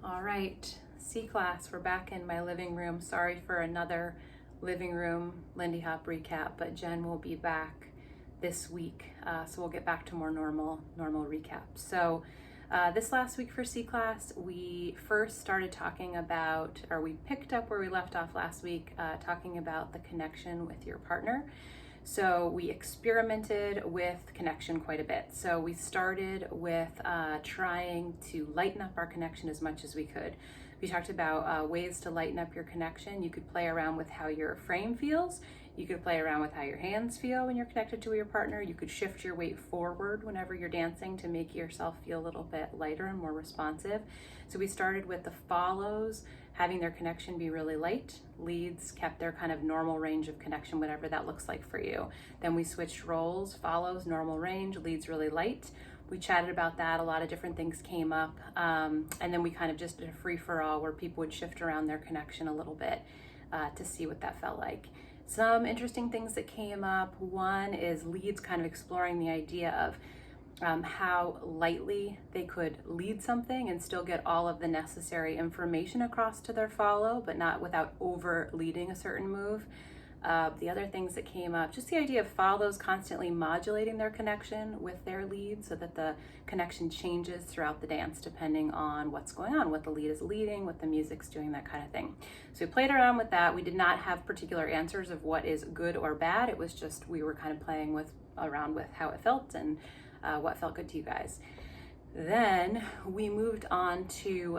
All right, C class, we're back in my living room. Sorry for another living room Lindy Hop recap, but Jen will be back this week, so we'll get back to more normal recaps. So this last week for C class, we first started talking about, or we picked up where we left off last week, talking about the connection with your partner. So we experimented with connection quite a bit. So we started with trying to lighten up our connection as much as we could. We talked about ways to lighten up your connection. You could play around with how your frame feels. You could play around with how your hands feel when you're connected to your partner. You could shift your weight forward whenever you're dancing to make yourself feel a little bit lighter and more responsive. So we started with the follows, having their connection be really light. Leads kept their kind of normal range of connection, whatever that looks like for you. Then we switched roles, follows, normal range, leads really light. We chatted about that. A lot of different things came up. And then we kind of just did a free-for-all where people would shift around their connection a little bit to see what that felt like. Some interesting things that came up. One is leads kind of exploring the idea of how lightly they could lead something and still get all of the necessary information across to their follow, but not without over leading a certain move. The other things that came up, just the idea of follows constantly modulating their connection with their lead so that the connection changes throughout the dance depending on what's going on, what the lead is leading, what the music's doing, that kind of thing. So we played around with that. We did not have particular answers of what is good or bad. It was just we were kind of playing around with how it felt and what felt good to you guys. Then we moved on to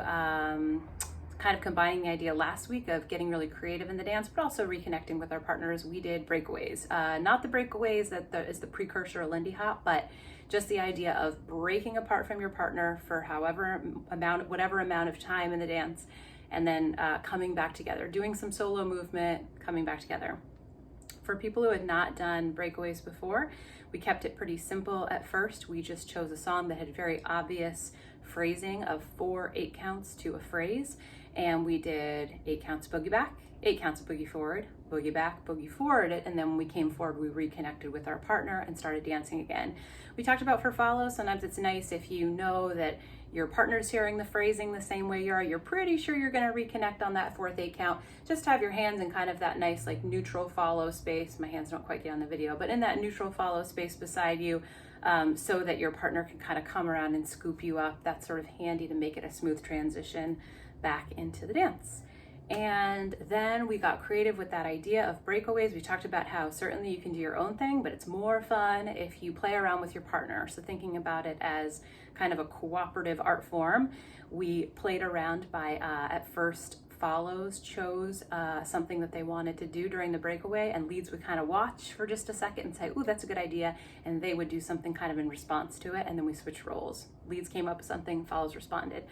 kind of combining the idea last week of getting really creative in the dance, but also reconnecting with our partners. We did breakaways, not the breakaways that is the precursor of Lindy Hop, but just the idea of breaking apart from your partner for whatever amount of time in the dance, and then coming back together, doing some solo movement, coming back together. For people who had not done breakaways before, we kept it pretty simple at first. We just chose a song that had very obvious phrasing of 4 8 counts to a phrase. And we did 8 counts boogie back, 8 counts of boogie forward, boogie back, boogie forward. And then when we came forward, we reconnected with our partner and started dancing again. We talked about for follows, sometimes it's nice if you know that your partner's hearing the phrasing the same way you are, you're pretty sure you're gonna reconnect on that 4th 8 count. Just have your hands in kind of that nice like neutral follow space. My hands don't quite get on the video, but in that neutral follow space beside you, so that your partner can kind of come around and scoop you up. That's sort of handy to make it a smooth transition back into the dance. And then we got creative with that idea of breakaways. We talked about how certainly you can do your own thing, but it's more fun if you play around with your partner. So thinking about it as kind of a cooperative art form, we played around by at first follows chose something that they wanted to do during the breakaway, and leads would kind of watch for just a second and say, ooh, that's a good idea, and they would do something kind of in response to it, and then we switched roles. Leads came up with something, follows responded.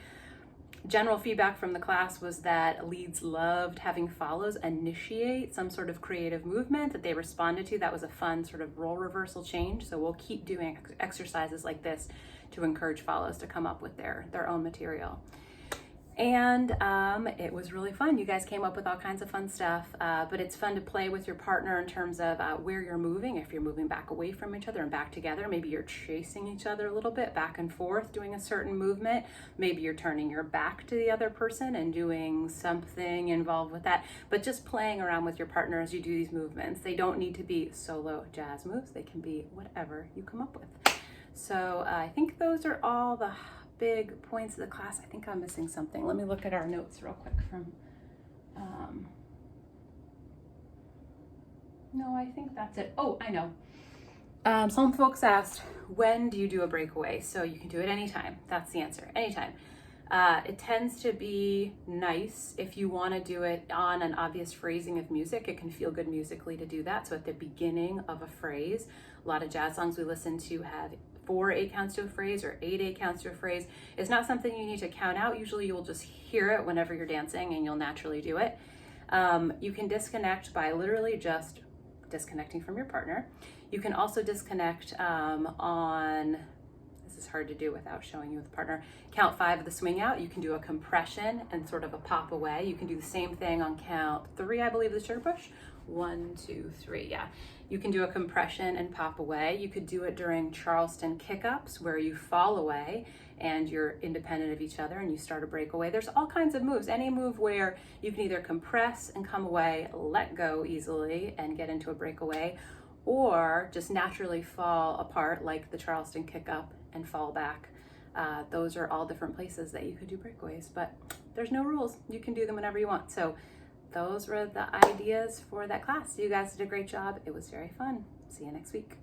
General feedback from the class was that leads loved having follows initiate some sort of creative movement that they responded to. That was a fun sort of role reversal change. So we'll keep doing exercises like this to encourage follows to come up with their own material. And it was really fun. You guys came up with all kinds of fun stuff, but it's fun to play with your partner in terms of where you're moving. If you're moving back away from each other and back together, maybe you're chasing each other a little bit back and forth doing a certain movement. Maybe you're turning your back to the other person and doing something involved with that. But just playing around with your partner as you do these movements. They don't need to be solo jazz moves. They can be whatever you come up with. So I think those are all the big points of the class. I think I'm missing something. Let me look at our notes real quick from, no, I think that's it. Oh, I know. Some folks asked, when do you do a breakaway? So you can do it anytime. That's the answer, anytime. It tends to be nice if you want to do it on an obvious phrasing of music. It can feel good musically to do that. So at the beginning of a phrase, a lot of jazz songs we listen to have 4 8 counts to a phrase or 8 8 counts to a phrase. It's not something you need to count out. Usually you'll just hear it whenever you're dancing and you'll naturally do it. You can disconnect by literally just disconnecting from your partner. You can also disconnect on, this is hard to do without showing you with a partner, count 5 of the swing out. You can do a compression and sort of a pop away. You can do the same thing on count 3, I believe, the sugar push. 1 2 3, yeah. You can do a compression and pop away. You could do it during Charleston kick-ups where you fall away and you're independent of each other and you start a breakaway. There's all kinds of moves. Any move where you can either compress and come away, let go easily and get into a breakaway, or just naturally fall apart like the Charleston kick up and fall back. Those are all different places that you could do breakaways, but there's no rules. You can do them whenever you want. So those were the ideas for that class. You guys did a great job. It was very fun. See you next week.